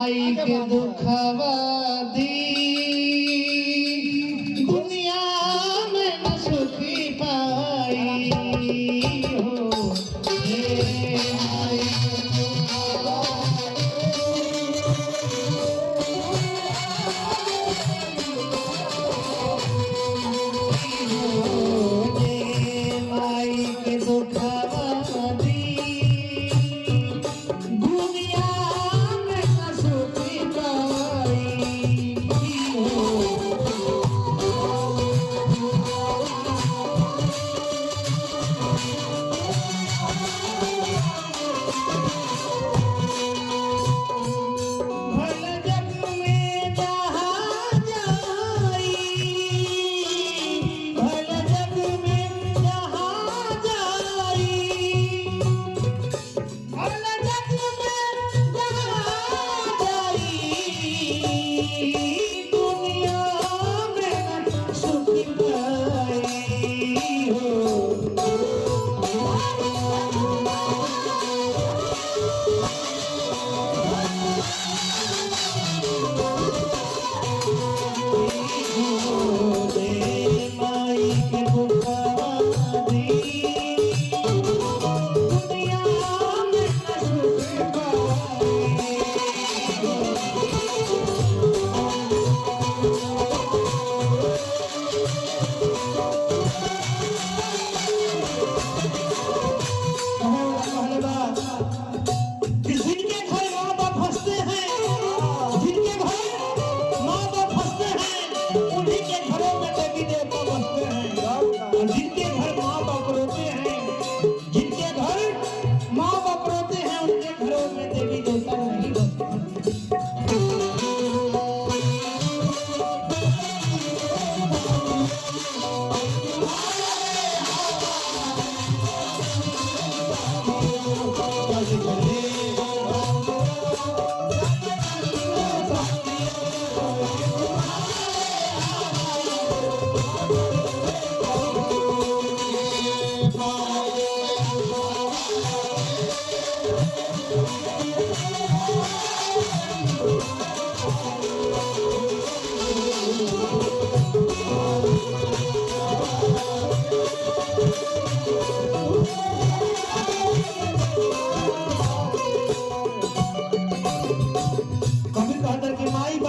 आई के दुखवा दी दुनिया में न सुखी पाई हो ये आई के दुखवा ये आई के दुखवा दी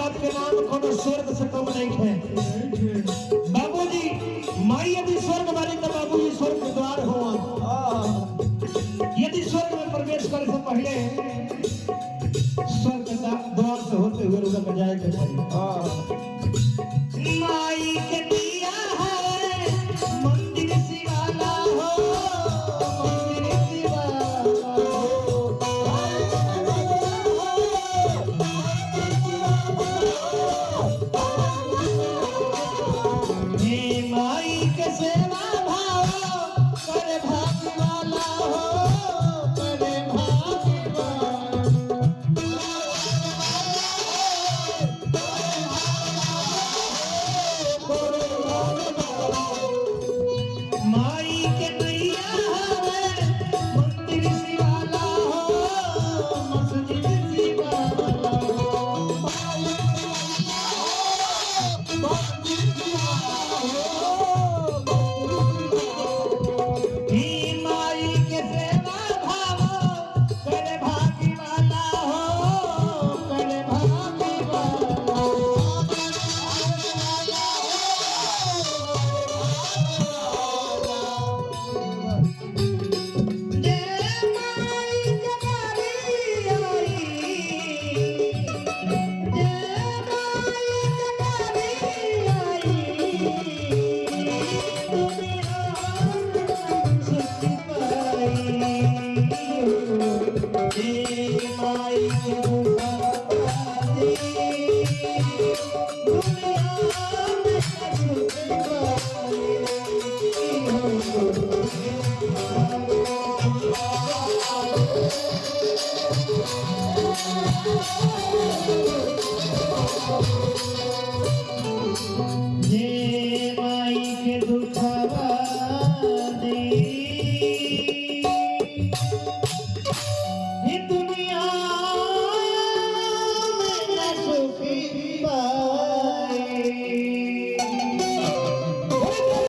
स्वर्ग से कम नहीं है बाबूजी। माई यदि स्वर्ग वाली तो बाबूजी स्वर्ग के द्वार हुआ। यदि स्वर्ग में प्रवेश करे से पहले स्वर्ग के द्वार से होते हुए रुक जाए के